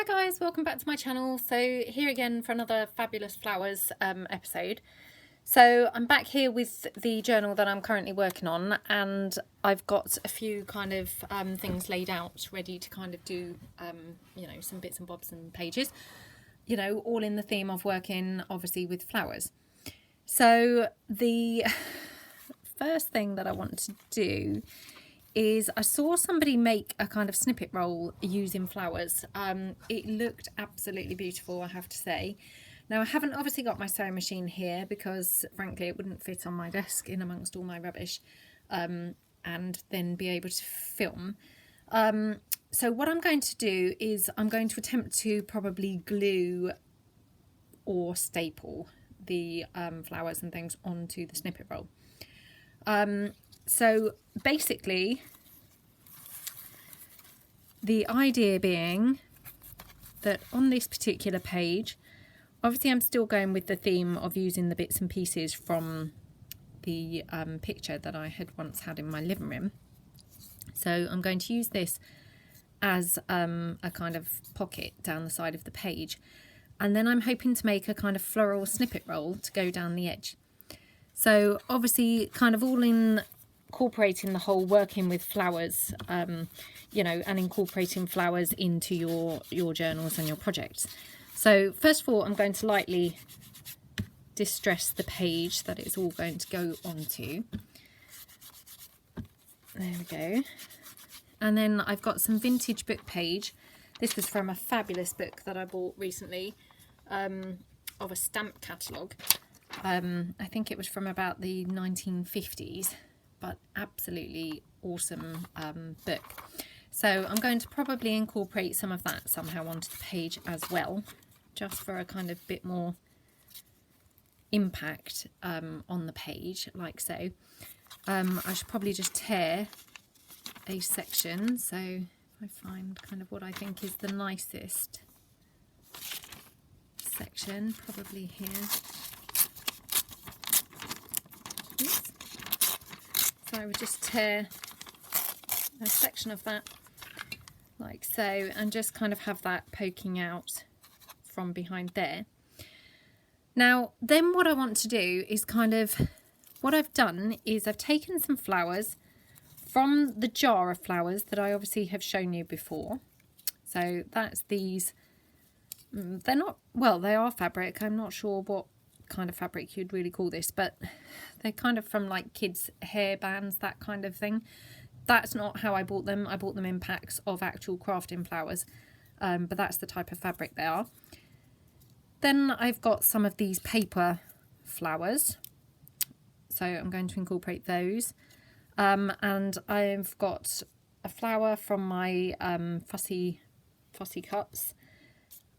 guys, welcome back to my channel. So here again for another fabulous flowers episode. So I'm back here with the journal that I'm currently working on, and I've got a few kind of things laid out ready to kind of do you know, some bits and bobs and pages, you know, all in the theme of working obviously with flowers. So the first thing that I want to do is I saw somebody make a kind of snippet roll using flowers. It looked absolutely beautiful, I have to say. Now I haven't obviously got my sewing machine here because frankly it wouldn't fit on my desk in amongst all my rubbish and then be able to film. So what I'm going to do is I'm going to attempt to probably glue or staple the flowers and things onto the snippet roll. So basically, the idea being that on this particular page, obviously I'm still going with the theme of using the bits and pieces from the picture that I had once had in my living room. So I'm going to use this as a kind of pocket down the side of the page. And then I'm hoping to make a kind of floral snippet roll to go down the edge. So obviously kind of all in incorporating the whole working with flowers, you know, and incorporating flowers into your journals and your projects. So first of all, I'm going to lightly distress the page that it's all going to go onto. There we go. And then I've got some vintage book page. This was from a fabulous book that I bought recently, of a stamp catalogue. I think it was from about the 1950s, but absolutely awesome book. So I'm going to probably incorporate some of that somehow onto the page as well, just for a kind of bit more impact on the page, like so. I should probably just tear a section, so I find kind of what I think is the nicest section, probably here. Oops. So I would just tear a section of that like so, and just kind of have that poking out from behind there. Now then what I want to do is kind of, what I've done is I've taken some flowers from the jar of flowers that I obviously have shown you before. So that's these, they're not, well, they are fabric. I'm not sure what kind of fabric you'd really call this, but they're kind of from like kids' hair bands, that kind of thing. That's not how I bought them. I bought them in packs of actual crafting flowers, but that's the type of fabric they are. Then I've got some of these paper flowers, so I'm going to incorporate those. And I've got a flower from my fussy cuts,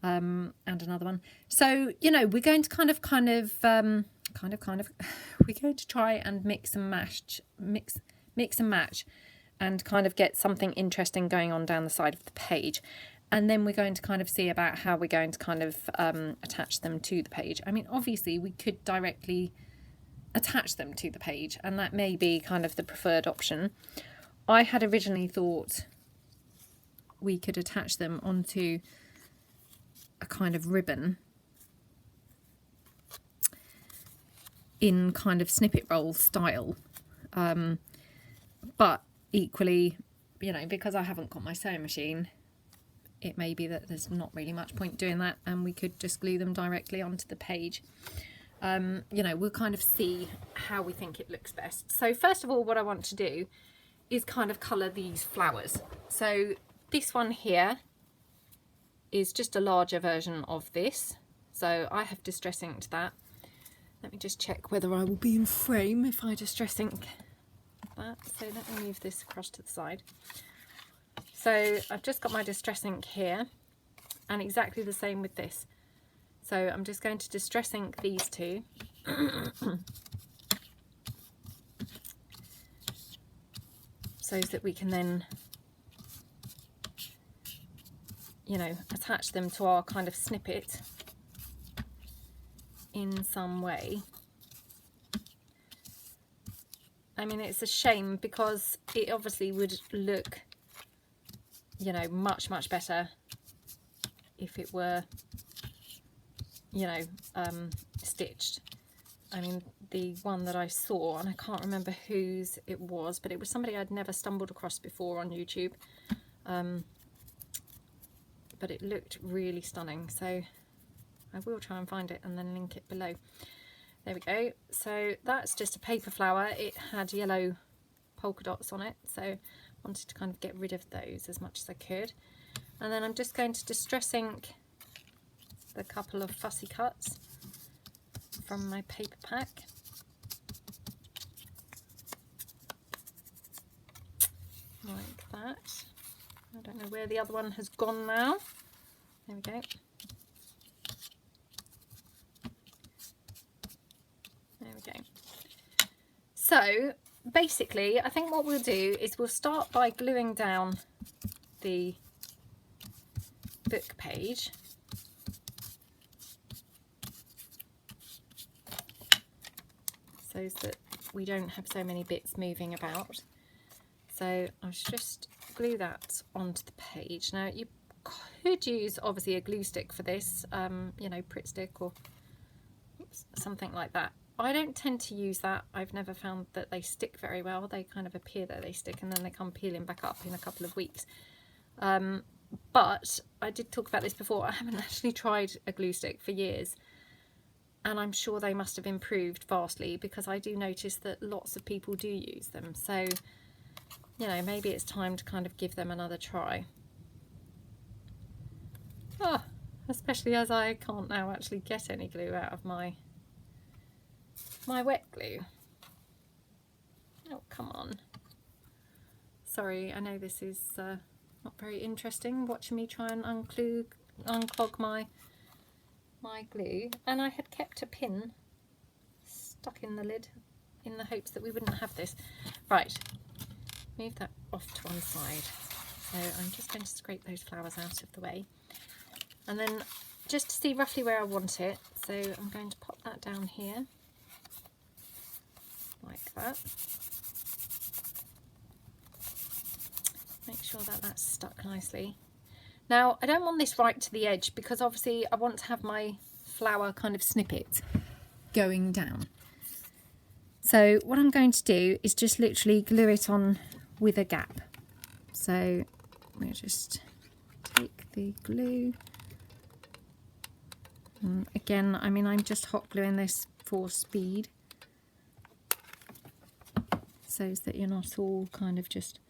and another one. So, you know, we're going to kind of we're going to try and mix and match and kind of get something interesting going on down the side of the page. And then we're going to kind of see about how we're going to kind of attach them to the page. I mean, obviously we could directly attach them to the page, and that may be kind of the preferred option. I had originally thought we could attach them onto a kind of ribbon in kind of snippet roll style, but equally, you know, because I haven't got my sewing machine, it may be that there's not really much point doing that, and we could just glue them directly onto the page. You know, we'll kind of see how we think it looks best. So first of all, what I want to do is kind of colour these flowers. So this one here is just a larger version of this. So I have distress inked that. Let me just check whether I will be in frame if I distress ink that. So let me move this across to the side. So I've just got my distress ink here, and exactly the same with this. So I'm just going to distress ink these two. So that we can then, you know, attach them to our kind of snippet in some way. I mean, it's a shame because it obviously would look, you know, much better if it were, you know, stitched. I mean, the one that I saw, and I can't remember whose it was, but it was somebody I'd never stumbled across before on YouTube. But it looked really stunning, so I will try and find it and then link it below. There we go. So that's just a paper flower. It had yellow polka dots on it, so I wanted to kind of get rid of those as much as I could. And then I'm just going to distress ink the couple of fussy cuts from my paper pack. Like that. I don't know where the other one has gone now. There we go. There we go. So basically, I think what we'll do is we'll start by gluing down the book page. So that we don't have so many bits moving about. So I'll just glue that onto the page. Now you could use obviously a glue stick for this, you know, Pritt stick or something like that. I don't tend to use that. I've never found that they stick very well. They kind of appear that they stick and then they come peeling back up in a couple of weeks. But I did talk about this before. I haven't actually tried a glue stick for years. And I'm sure they must have improved vastly, because I do notice that lots of people do use them. So, you know, maybe it's time to kind of give them another try. Oh, especially as I can't now actually get any glue out of my wet glue. Oh, come on. Sorry, I know this is not very interesting, watching me try and unclog my glue, and I had kept a pin stuck in the lid in the hopes that we wouldn't have this. Right, move that off to one side. So I'm just going to scrape those flowers out of the way, and then just to see roughly where I want it, so I'm going to pop that down here like that. Make sure that that's stuck nicely. Now, I don't want this right to the edge, because obviously I want to have my flower kind of snippet going down. So what I'm going to do is just literally glue it on with a gap. So we'll just take the glue. And again, I mean, I'm just hot gluing this for speed, so that you're not all kind of just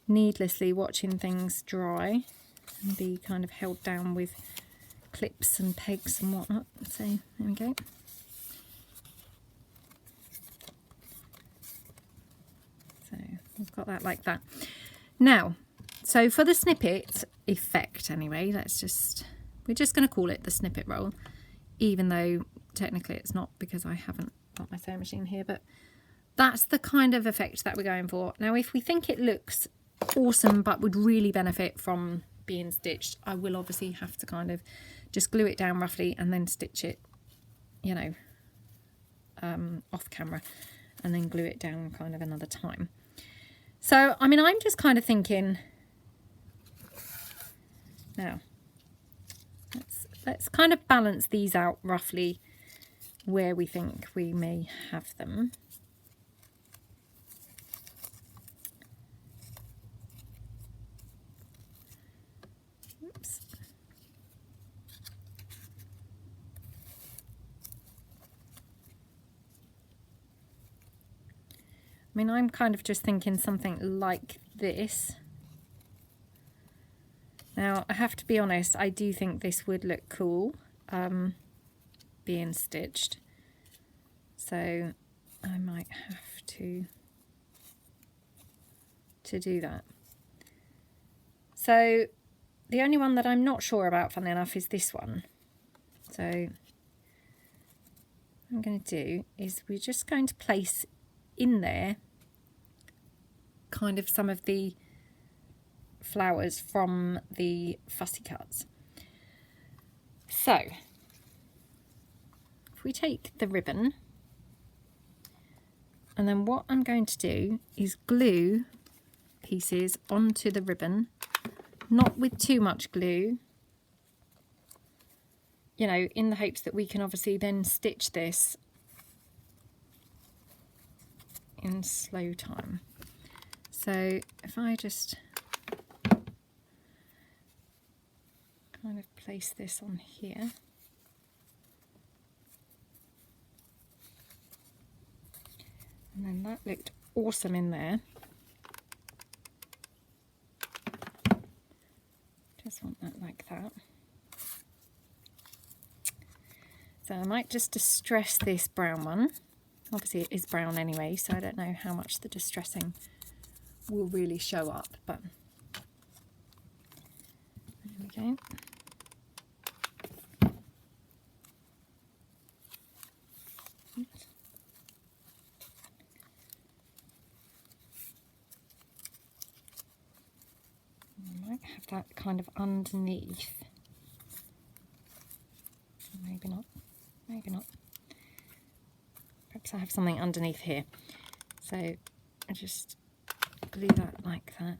needlessly watching things dry and be kind of held down with clips and pegs and whatnot. So there we go. So we've got that like that. Now, so for the snippet effect anyway, we're just going to call it the snippet roll, even though technically it's not, because I haven't got my sewing machine here, but that's the kind of effect that we're going for. Now, if we think it looks awesome but would really benefit from being stitched, I will obviously have to kind of just glue it down roughly and then stitch it, you know, off camera, and then glue it down kind of another time. So I mean, I'm just kind of thinking now, let's kind of balance these out roughly where we think we may have them. I mean, I'm kind of just thinking something like this. Now, I have to be honest, I do think this would look cool being stitched. So I might have to do that. So the only one that I'm not sure about, funnily enough, is this one. So what I'm going to do is we're just going to place in there kind of some of the flowers from the fussy cuts. So if we take the ribbon, and then what I'm going to do is glue pieces onto the ribbon, not with too much glue, you know, in the hopes that we can obviously then stitch this in slow time. So if I just kind of place this on here, and then that looked awesome in there. Just want that like that. So I might just distress this brown one. Obviously it is brown anyway, so I don't know how much the distressing will really show up, but there we go. Oops. I might have that kind of underneath. Maybe not. Maybe not. Perhaps I have something underneath here. So I just glue that like that.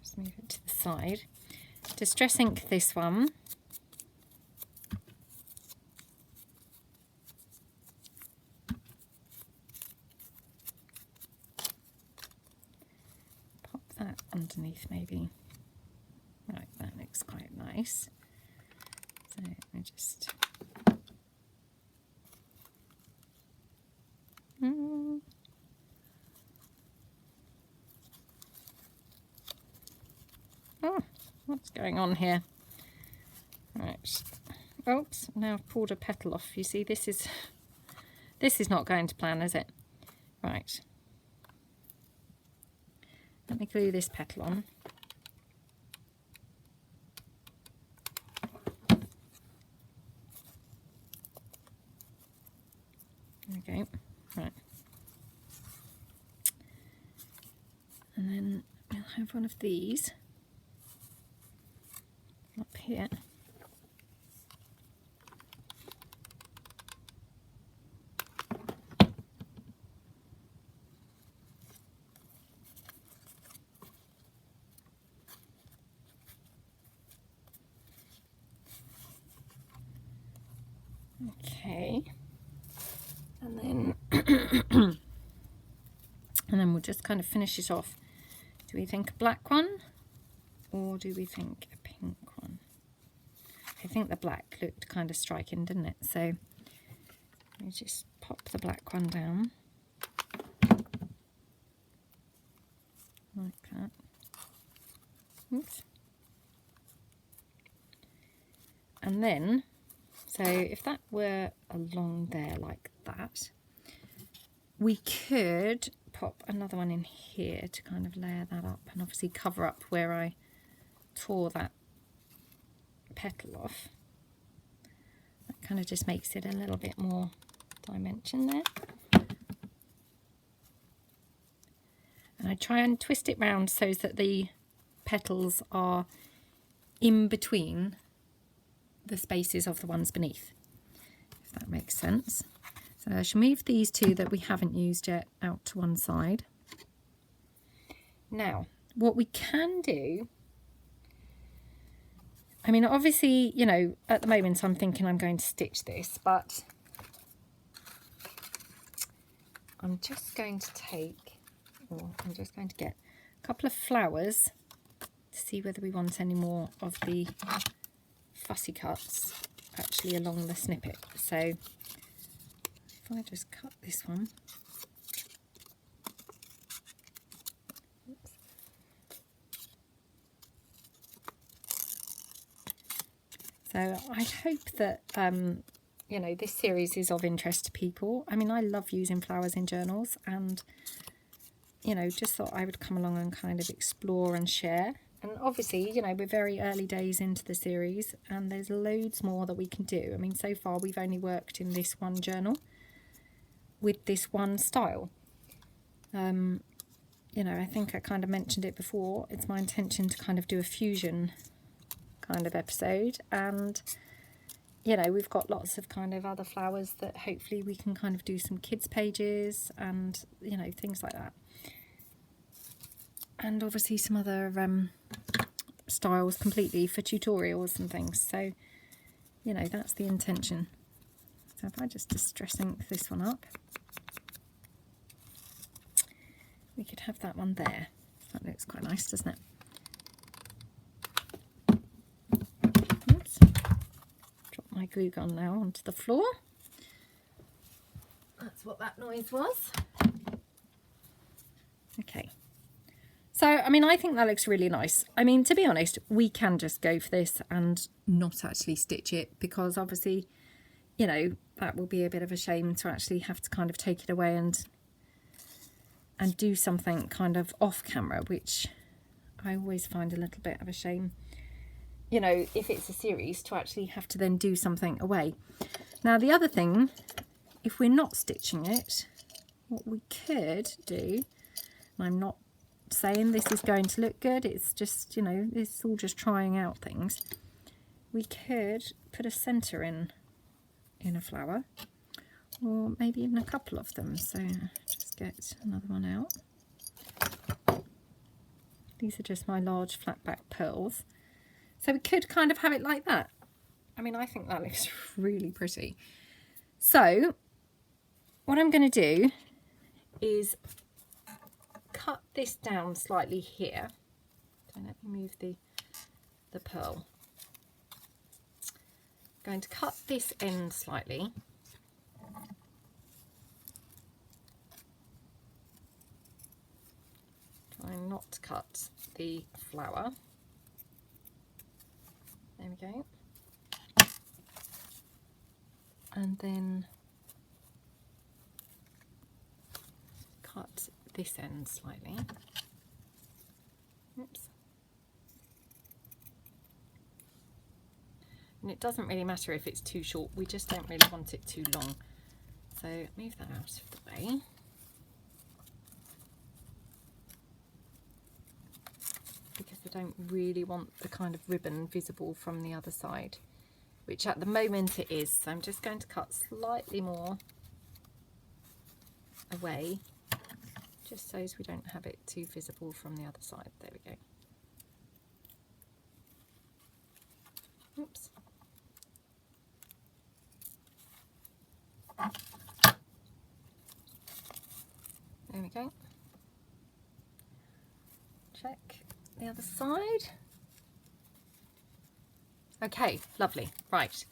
Just move it to the side. Distress ink this one. Pop that underneath maybe. Right, that looks quite nice. So I just oh, what's going on here? Right. Oops, now I've pulled a petal off. You see, this is not going to plan, is it? Right. Let me glue this petal on. Okay, right. And then we'll have one of these up here. Okay. And then and then we'll just kind of finish it off. Do we think a black one or do we think a pink one? I think the black looked kind of striking, didn't it? So let me just pop the black one down like that. Oops. And then, so if that were along there like that, we could pop another one in here to kind of layer that up and obviously cover up where I tore that petal off. That kind of just makes it a little bit more dimension there. And I try and twist it round so that the petals are in between the spaces of the ones beneath, if that makes sense. So I shall move these two that we haven't used yet out to one side. Now, what we can do, I mean, obviously, you know, at the moment I'm thinking I'm going to stitch this, but I'm just going to take, or I'm just going to get a couple of flowers to see whether we want any more of the fussy cuts actually along the snippet. So if I just cut this one, oops. So I hope that you know, this series is of interest to people. I mean, I love using flowers in journals, and you know, just thought I would come along and kind of explore and share. And obviously, you know, we're very early days into the series and there's loads more that we can do. I mean, so far we've only worked in this one journal with this one style. You know, I think I kind of mentioned it before. It's my intention to kind of do a fusion kind of episode, and you know, we've got lots of kind of other flowers that hopefully we can kind of do some kids pages and, you know, things like that. and obviously some other styles completely for tutorials and things. So, you know, that's the intention. So if I just distress ink this one up, we could have that one there. That looks quite nice, doesn't it? Oops. Drop my glue gun now onto the floor. That's what that noise was. Okay. So, I mean, I think that looks really nice. I mean, to be honest, we can just go for this and not actually stitch it, because obviously, you know, that will be a bit of a shame to actually have to kind of take it away and do something kind of off camera, which I always find a little bit of a shame, you know, if it's a series, to actually have to then do something away. Now, the other thing, if we're not stitching it, what we could do, and I'm not saying this is going to look good, it's just, you know, it's all just trying out things, we could put a centre in a flower, or maybe even a couple of them. So just get another one out. These are just my large flat back pearls, so we could kind of have it like that. I mean, I think that looks really pretty. So what I'm going to do is cut this down slightly here. So let me move the pearl. I'm going to cut this end slightly. Trying not to cut the flower. There we go. And then cut this end slightly. Oops. And it doesn't really matter if it's too short, we just don't really want it too long. So move that out of the way. Because I don't really want the kind of ribbon visible from the other side, which at the moment it is. So I'm just going to cut slightly more away, just so as we don't have it too visible from the other side. There we go. Oops. There we go. Check the other side. Okay, lovely. Right.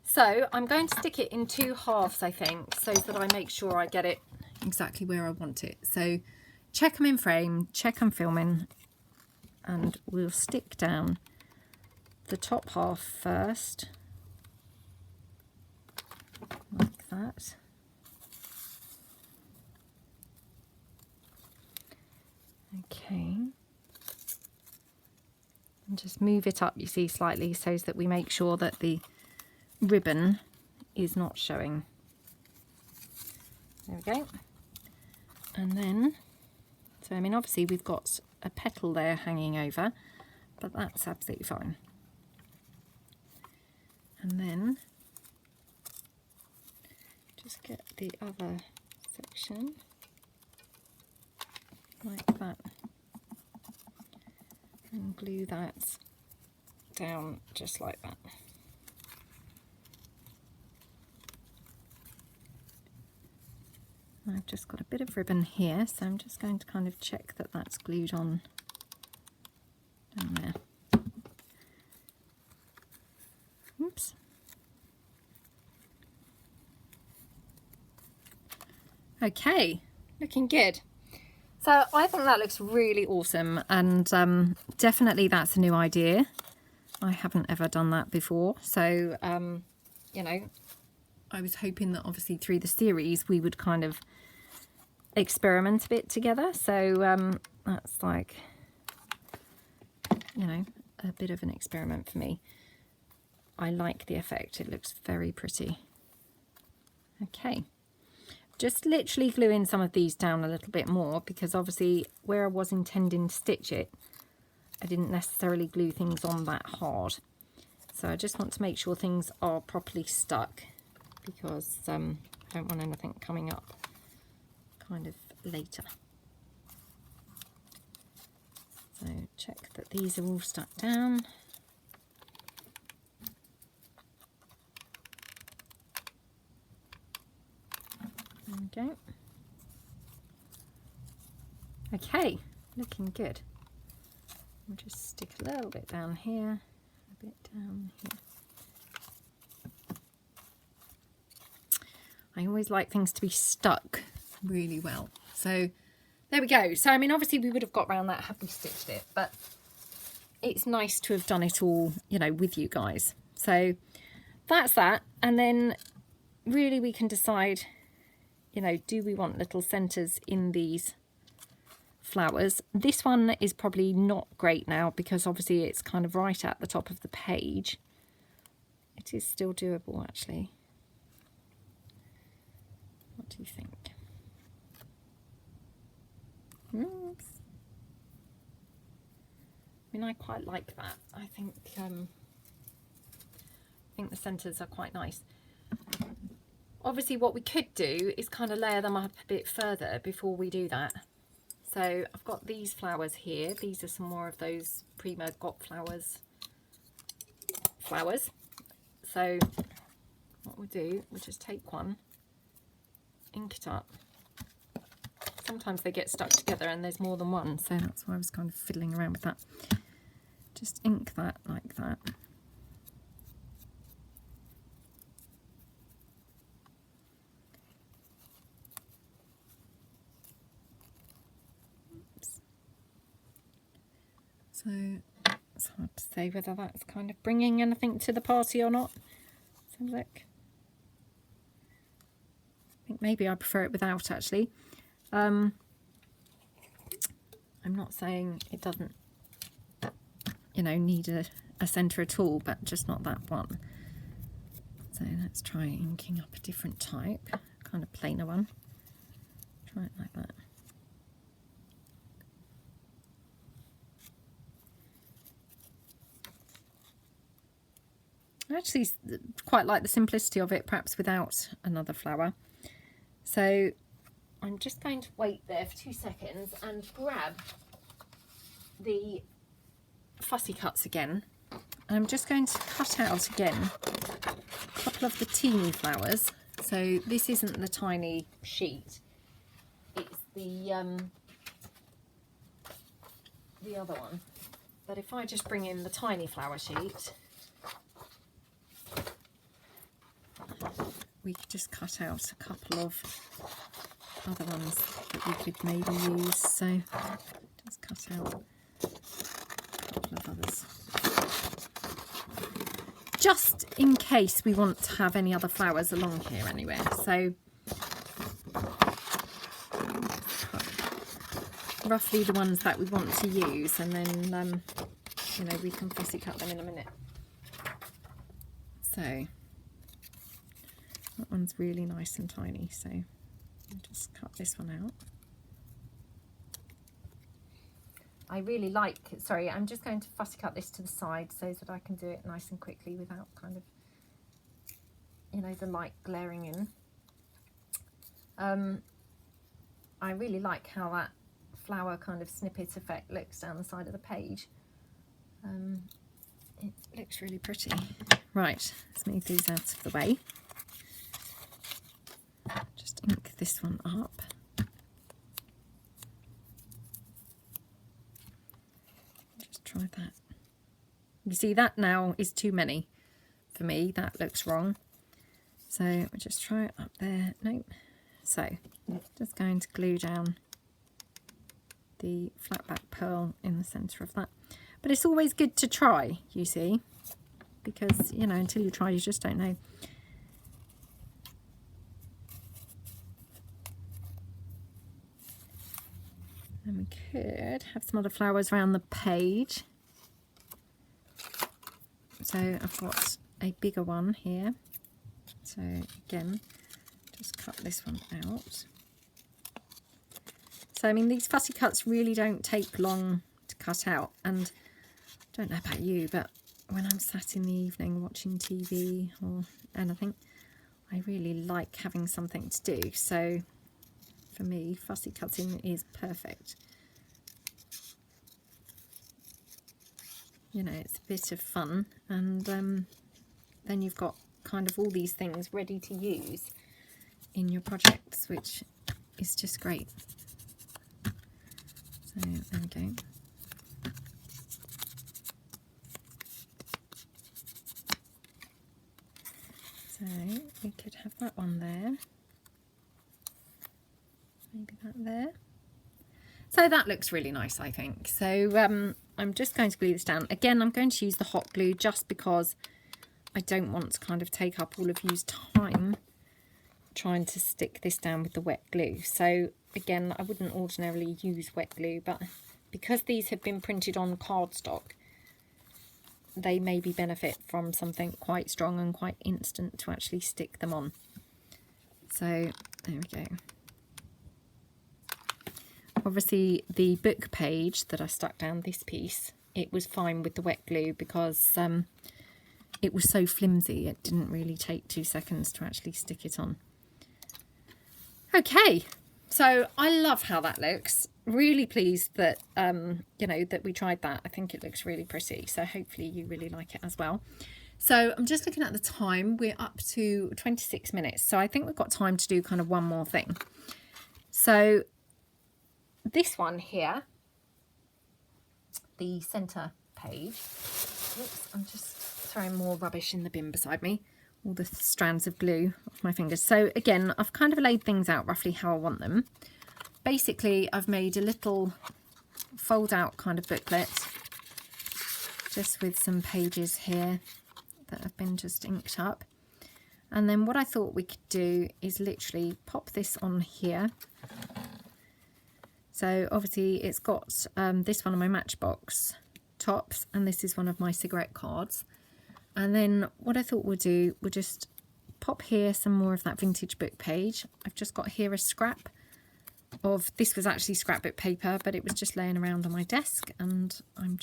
So I'm going to stick it in 2 halves, I think, so that I make sure I get it exactly where I want it. So check I'm in frame, check I'm filming, and we'll stick down the top half first, like that. Okay. And just move it up, you see, slightly, so that we make sure that the ribbon is not showing. There we go. And then, so I mean, obviously we've got a petal there hanging over, but that's absolutely fine. And then just get the other section like that and glue that down just like that. I've just got a bit of ribbon here, so I'm just going to kind of check that that's glued on down there. Oops. Okay, looking good. So I think that looks really awesome, and definitely that's a new idea. I haven't ever done that before, so you know, I was hoping that obviously through the series we would kind of experiment a bit together. So that's like, you know, a bit of an experiment for me. I like the effect, it looks very pretty. Okay, just literally gluing some of these down a little bit more, because obviously where I was intending to stitch it, I didn't necessarily glue things on that hard. So I just want to make sure things are properly stuck, because I don't want anything coming up kind of later. So check that these are all stuck down. There we go. Okay, looking good. I'll just stick a little bit down here, a bit down here. I always like things to be stuck really well. So there we go. So I mean, obviously we would have got around that had we stitched it, but it's nice to have done it all, you know, with you guys. So that's that. And then really we can decide, you know, do we want little centres in these flowers? This one is probably not great now because obviously it's kind of right at the top of the page. It is still doable actually. What do you think? Oops. I mean, I quite like that. I think the centres are quite nice. Obviously what we could do is kind of layer them up a bit further before we do that. So I've got these flowers here. These are some more of those Prima Got flowers. So what we'll do, we'll just take one, ink it up. Sometimes they get stuck together and there's more than one, so that's why I was kind of fiddling around with that. Just ink that like that. Oops. So it's hard to say whether that's kind of bringing anything to the party or not. Let's have a look. I think maybe I prefer it without actually. I'm not saying it doesn't, you know, need a centre at all, but just not that one. So let's try inking up a different type, kind of plainer one. Try it like that. I actually quite like the simplicity of it, perhaps without another flower. So I'm just going to wait there for 2 seconds and grab the fussy cuts again. And I'm just going to cut out again a couple of the teeny flowers. So this isn't the tiny sheet, it's the other one. But if I just bring in the tiny flower sheet, we could just cut out a couple of other ones that we could maybe use. So just cut out a couple of others, just in case we want to have any other flowers along here anywhere. So roughly the ones that we want to use, and then you know, we can fussy cut them in a minute. So that one's really nice and tiny, so I'll just cut this one out. I really like, sorry, I'm just going to fussy cut this to the side so that I can do it nice and quickly without kind of, you know, the light glaring in. I really like how that flower kind of snippet effect looks down the side of the page. It looks really pretty. Right, let's move these out of the way. Just ink this one up. Just try that. You see, that now is too many for me. That looks wrong. So we'll just try it up there. Nope. So just going to glue down the flat back pearl in the centre of that. But it's always good to try, you see, because, you know, until you try, you just don't know. And we could have some other flowers around the page. So I've got a bigger one here. So again, just cut this one out. So I mean, these fussy cuts really don't take long to cut out, and I don't know about you, but when I'm sat in the evening watching TV or anything, I really like having something to do. So for me, fussy cutting is perfect. you know, it's a bit of fun, and then you've got kind of all these things ready to use in your projects, which is just great. So there we go. So we could have that one there, maybe that there. So that looks really nice, I think. So I'm just going to glue this down. Again, I'm going to use the hot glue just because I don't want to kind of take up all of you's time trying to stick this down with the wet glue. So again, I wouldn't ordinarily use wet glue, but because these have been printed on cardstock, they maybe benefit from something quite strong and quite instant to actually stick them on. So there we go. Obviously the book page that I stuck down this piece, it was fine with the wet glue because it was so flimsy, it didn't really take 2 seconds to actually stick it on. Okay, so I love how that looks. Really pleased that you know, that we tried that. I think it looks really pretty, so hopefully you really like it as well. So I'm just looking at the time, we're up to 26 minutes, so I think we've got time to do kind of one more thing. So this one here, the center page, oops, I'm just throwing more rubbish in the bin beside me, all the strands of glue off my fingers. So again, I've kind of laid things out roughly how I want them. Basically, I've made a little fold out kind of booklet, just with some pages here that have been just inked up. And then what I thought we could do is literally pop this on here. So obviously it's got this one of my Matchbox tops, and this is one of my cigarette cards. And then what I thought we'll do, we'll just pop here some more of that vintage book page. I've just got here a scrap of, this was actually scrapbook paper, but it was just laying around on my desk, and I'm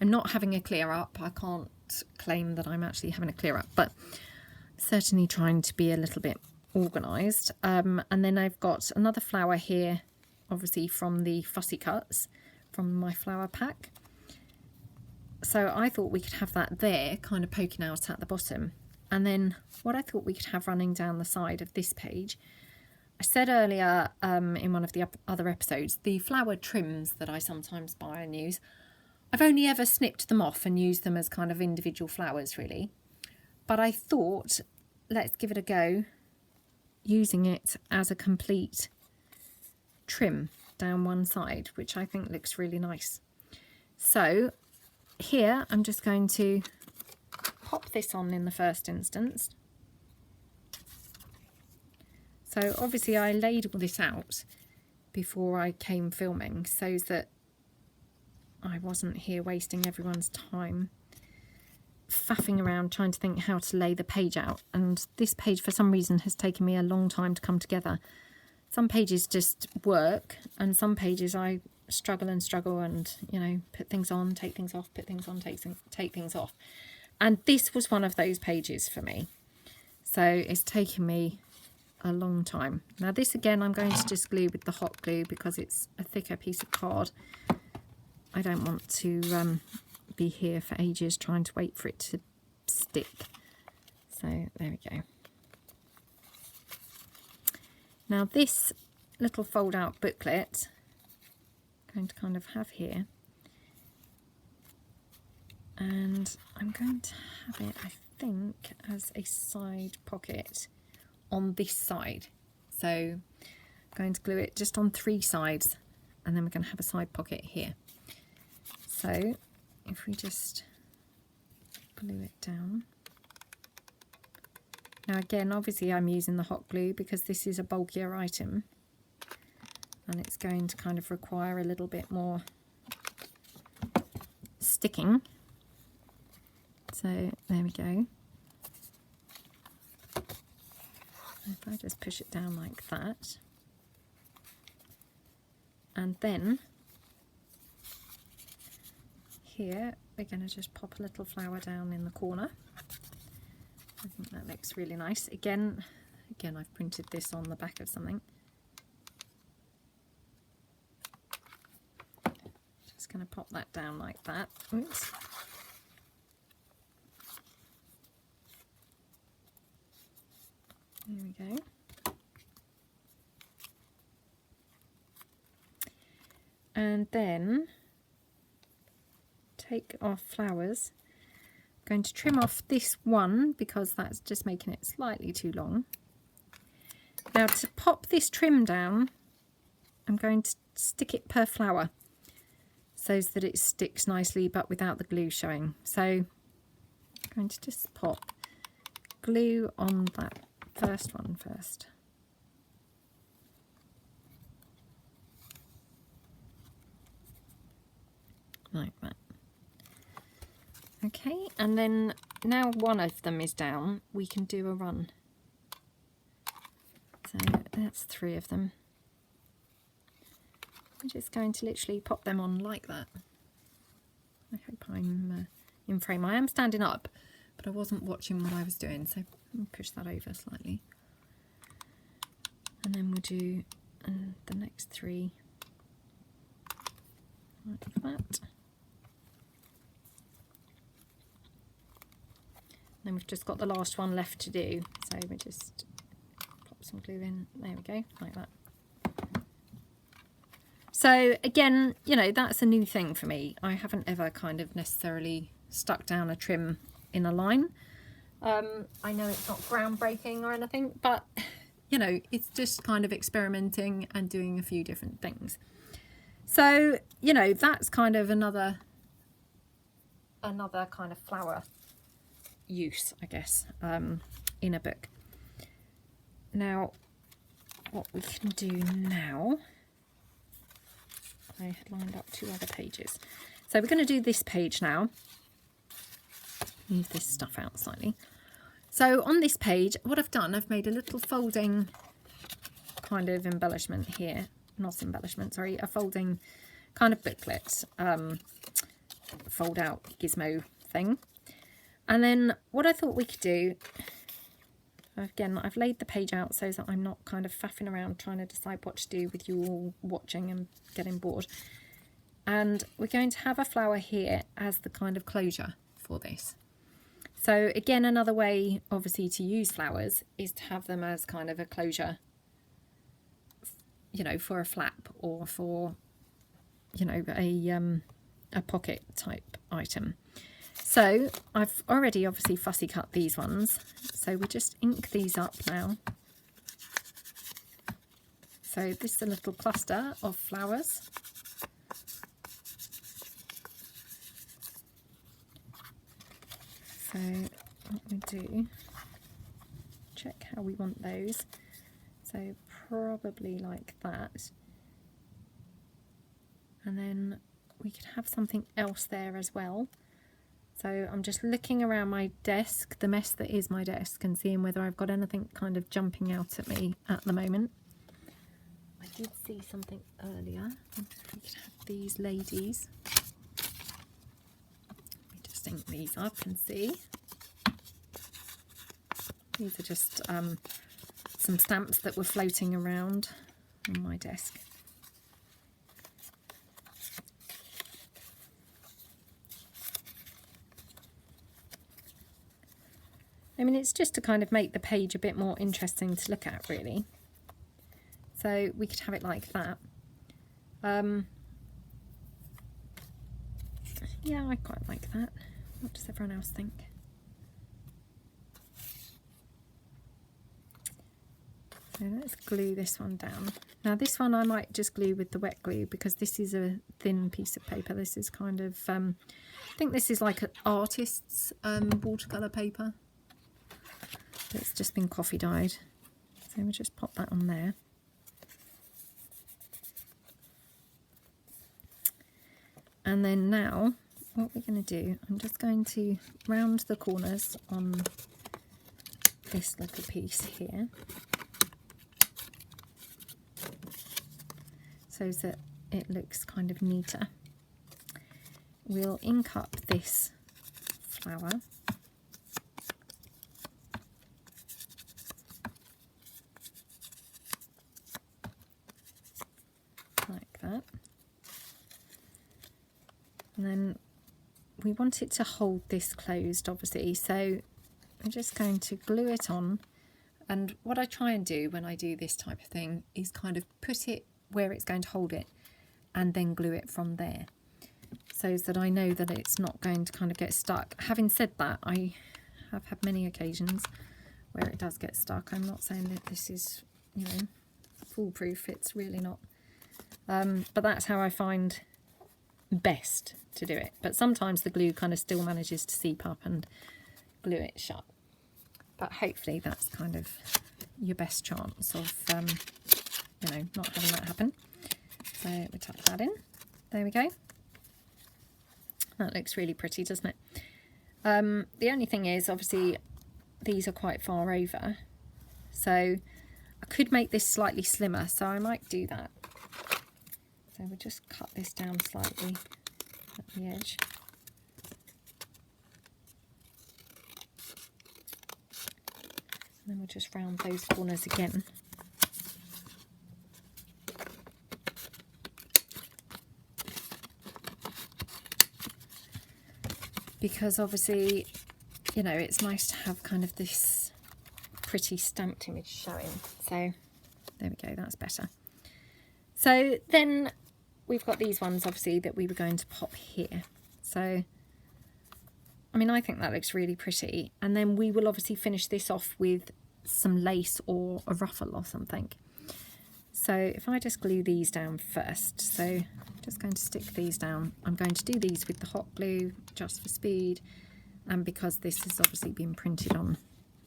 not having a clear up. I can't claim that I'm actually having a clear up, but certainly trying to be a little bit organised. And then I've got another flower here, obviously from the Fussy Cuts from my flower pack. So I thought we could have that there kind of poking out at the bottom. And then what I thought we could have running down the side of this page, I said earlier in one of the other episodes, the flower trims that I sometimes buy and use, I've only ever snipped them off and used them as kind of individual flowers really. But I thought, let's give it a go using it as a complete trim down one side, which I think looks really nice. So here I'm just going to pop this on in the first instance. So obviously I laid all this out before I came filming so that I wasn't here wasting everyone's time faffing around trying to think how to lay the page out. And this page for some reason has taken me a long time to come together. Some pages just work, and some pages I struggle and, you know, put things on, take things off, put things on, take things off. And this was one of those pages for me. So it's taken me a long time. Now this again I'm going to just glue with the hot glue because it's a thicker piece of card. I don't want to be here for ages trying to wait for it to stick. So there we go. Now this little fold out booklet I'm going to kind of have here, and I'm going to have it, I think, as a side pocket on this side. So I'm going to glue it just on 3 sides, and then we're going to have a side pocket here. So if we just glue it down. Now again, obviously I'm using the hot glue because this is a bulkier item and it's going to kind of require a little bit more sticking. So there we go. If I just push it down like that, and then here we're going to just pop a little flower down in the corner. I think that looks really nice. Again I've printed this on the back of something. Just going to pop that down like that. Oops. There we go. And then take our flowers. I'm going to trim off this one because that's just making it slightly too long. Now to pop this trim down, I'm going to stick it per flower so that it sticks nicely but without the glue showing. So I'm going to just pop glue on that first one first. Like that. Okay, and then now one of them is down, we can do a run. So that's 3 of them. I'm just going to literally pop them on like that. I hope I'm in frame. I am standing up, but I wasn't watching what I was doing, so I'll push that over slightly. And then we'll do the next 3 like that. Then we've just got the last one left to do, so we just pop some glue in. There we go, like that. So again, you know, that's a new thing for me. I haven't ever kind of necessarily stuck down a trim in a line. I know it's not groundbreaking or anything, but you know, it's just kind of experimenting and doing a few different things. So, you know, that's kind of another kind of flower use, I guess, in a book. Now, what we can do now, I had lined up 2 other pages. So we're going to do this page now. Move this stuff out slightly. So on this page, what I've done, I've made a little folding kind of embellishment here. Not embellishment, sorry, a folding kind of booklet, fold out gizmo thing. And then what I thought we could do, again, I've laid the page out so that I'm not kind of faffing around trying to decide what to do with you all watching and getting bored. And we're going to have a flower here as the kind of closure for this. So again, another way obviously to use flowers is to have them as kind of a closure, you know, for a flap or for, you know, a pocket type item. So I've already obviously fussy cut these ones, so we just ink these up now. So this is a little cluster of flowers. So what we do, check how we want those. So probably like that. And then we could have something else there as well. So I'm just looking around my desk, the mess that is my desk, and seeing whether I've got anything kind of jumping out at me at the moment. I did see something earlier. We could have these ladies. Let me just ink these up and see. These are just some stamps that were floating around on my desk. I mean, it's just to kind of make the page a bit more interesting to look at, really. So we could have it like that. Yeah, I quite like that. What does everyone else think? So let's glue this one down. Now this one I might just glue with the wet glue because this is a thin piece of paper. This is kind of, I think this is like an artist's watercolour paper. It's just been coffee dyed, so we'll just pop that on there. And then now what we're going to do, I'm just going to round the corners on this little piece here so that it looks kind of neater. We'll ink up this flower. That. And then we want it to hold this closed, obviously, so I'm just going to glue it on And what I try and do when I do this type of thing is kind of put it where it's going to hold it and then glue it from there, so that I know that it's not going to kind of get stuck. Having said that, I have had many occasions where it does get stuck. I'm not saying that this is, you know, foolproof. It's really not. But that's how I find best to do it. But sometimes the glue kind of still manages to seep up and glue it shut. But hopefully that's kind of your best chance of, you know, not having that happen. So we tuck that in. There we go. That looks really pretty, doesn't it? The only thing is, obviously, these are quite far over. So I could make this slightly slimmer, so I might do that. So we'll just cut this down slightly at the edge. And then we'll just round those corners again. Because obviously, you know, it's nice to have kind of this pretty stamped image showing. So there we go, that's better. So then we've got these ones obviously that we were going to pop here. So I mean, I think that looks really pretty. And then we will obviously finish this off with some lace or a ruffle or something. So if I just glue these down first, so I'm just going to stick these down. I'm going to do these with the hot glue just for speed, and because this has obviously been printed on,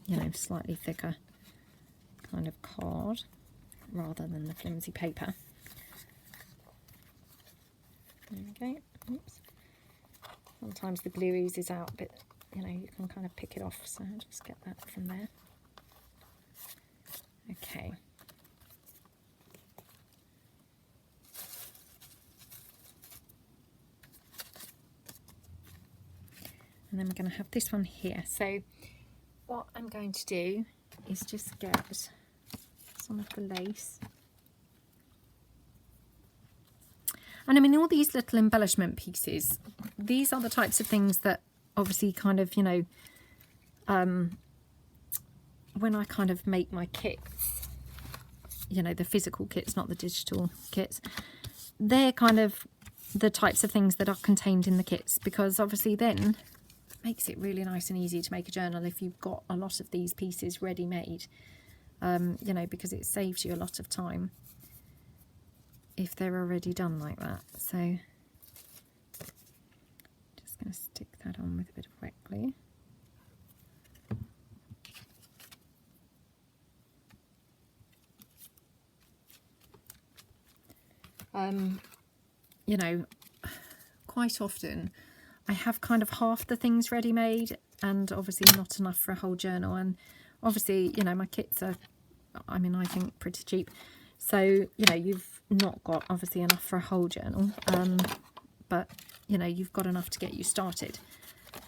you know, slightly thicker kind of card rather than the flimsy paper. There we go. Oops. Sometimes the glue oozes out, but you know, you can kind of pick it off, so I'll just get that from there. Okay. And then we're going to have this one here. So what I'm going to do is just get some of the lace. And I mean, all these little embellishment pieces, these are the types of things that obviously kind of, you know, when I kind of make my kits, you know, the physical kits, not the digital kits, they're kind of the types of things that are contained in the kits, because obviously then it makes it really nice and easy to make a journal if you've got a lot of these pieces ready made, you know, because it saves you a lot of time if they're already done like that. So just going to stick that on with a bit of wet glue. You know, quite often I have kind of half the things ready made and obviously not enough for a whole journal. And obviously, you know, my kits are, I mean, I think pretty cheap. So, you know, you've not got obviously enough for a whole journal, but, you know, you've got enough to get you started.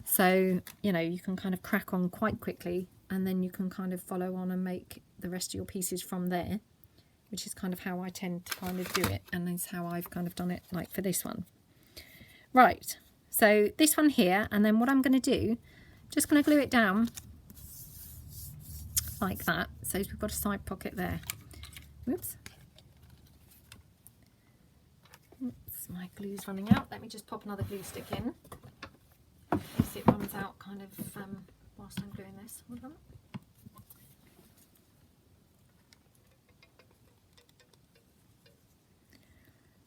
So, you know, you can kind of crack on quite quickly, and then you can kind of follow on and make the rest of your pieces from there, which is kind of how I tend to kind of do it, and is how I've kind of done it like for this one. Right, so this one here, and then what I'm going to do, just going to glue it down like that. So we've got a side pocket there. Whoops. Oops, my glue's running out. Let me just pop another glue stick in, in case it runs out kind of whilst I'm gluing this. Hold on.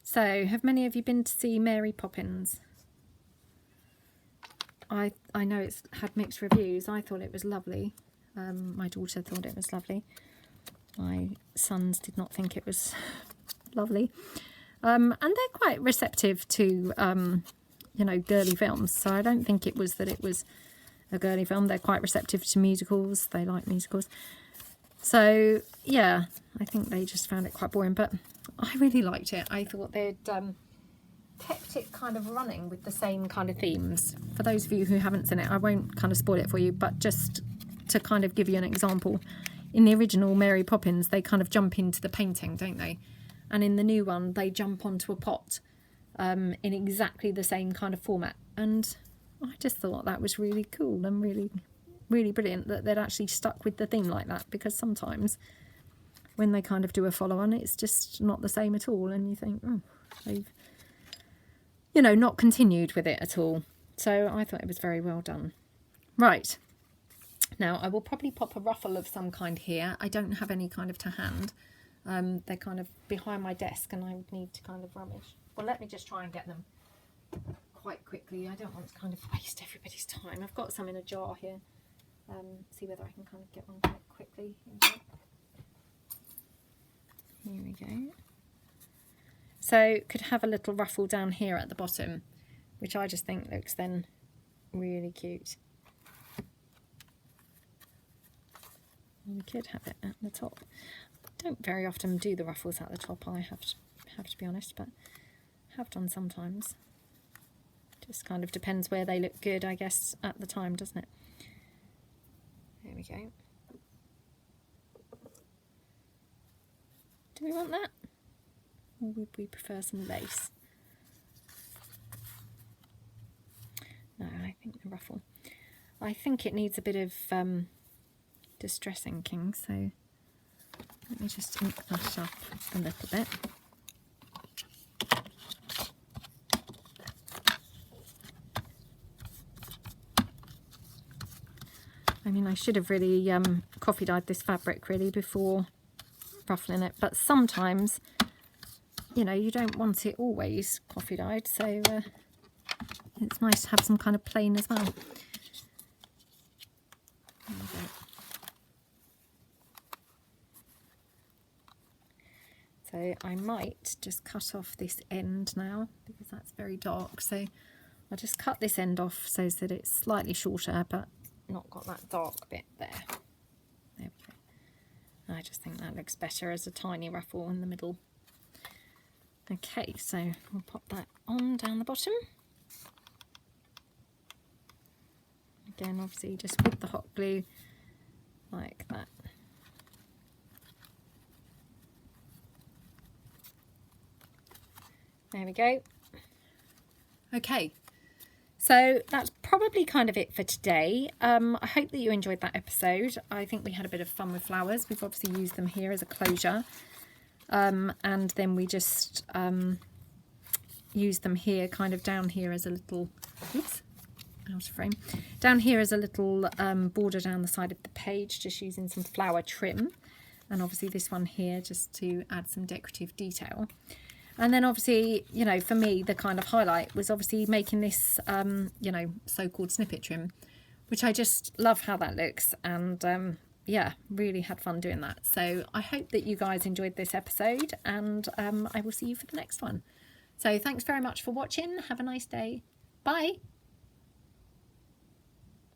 So, have many of you been to see Mary Poppins? I know it's had mixed reviews. I thought it was lovely. My daughter thought it was lovely. My sons did not think it was lovely. And they're quite receptive to, you know, girly films. So I don't think it was that it was a girly film. They're quite receptive to musicals. They like musicals. So, yeah, I think they just found it quite boring. But I really liked it. I thought they'd kept it kind of running with the same kind of themes. For those of you who haven't seen it, I won't kind of spoil it for you, but just to kind of give you an example, in the original Mary Poppins, they kind of jump into the painting, don't they? And in the new one, they jump onto a pot in exactly the same kind of format. And I just thought that was really cool and really, really brilliant that they'd actually stuck with the theme like that, because sometimes when they kind of do a follow-on, it's just not the same at all, and you think, oh, they've, you know, not continued with it at all. So I thought it was very well done. Right, now I will probably pop a ruffle of some kind here. I don't have any kind of to hand. They're kind of behind my desk and I would need to kind of rummage. Well, let me just try and get them quite quickly. I don't want to kind of waste everybody's time. I've got some in a jar here. See whether I can kind of get one quite quickly. Here we go. So could have a little ruffle down here at the bottom, which I just think looks then really cute. And we could have it at the top. Don't very often do the ruffles at the top, I have to be honest, but have done sometimes. Just kind of depends where they look good, I guess, at the time, doesn't it? There we go. Do we want that? Or would we prefer some lace? No, I think the ruffle. I think it needs a bit of distress inking, so let me just ink that up a little bit. I mean, I should have really coffee dyed this fabric really before ruffling it, but sometimes, you know, you don't want it always coffee dyed, so it's nice to have some kind of plain as well. There we go. So I might just cut off this end now because that's very dark, so I'll just cut this end off so that it's slightly shorter but not got that dark bit there. There we go. I just think that looks better as a tiny ruffle in the middle. Okay, so we'll pop that on down the bottom. Again, obviously just with the hot glue like that. There we go. Okay, so that's probably kind of it for today. I hope that you enjoyed that episode. I think we had a bit of fun with flowers. We've obviously used them here as a closure. And then we just use them here, kind of down here as a little, oops, out of frame, down here as a little border down the side of the page, just using some flower trim. And obviously this one here just to add some decorative detail. And then obviously, you know, for me, the kind of highlight was obviously making this, you know, so-called snippet trim, which I just love how that looks. And yeah, really had fun doing that. So I hope that you guys enjoyed this episode, and I will see you for the next one. So thanks very much for watching. Have a nice day. Bye.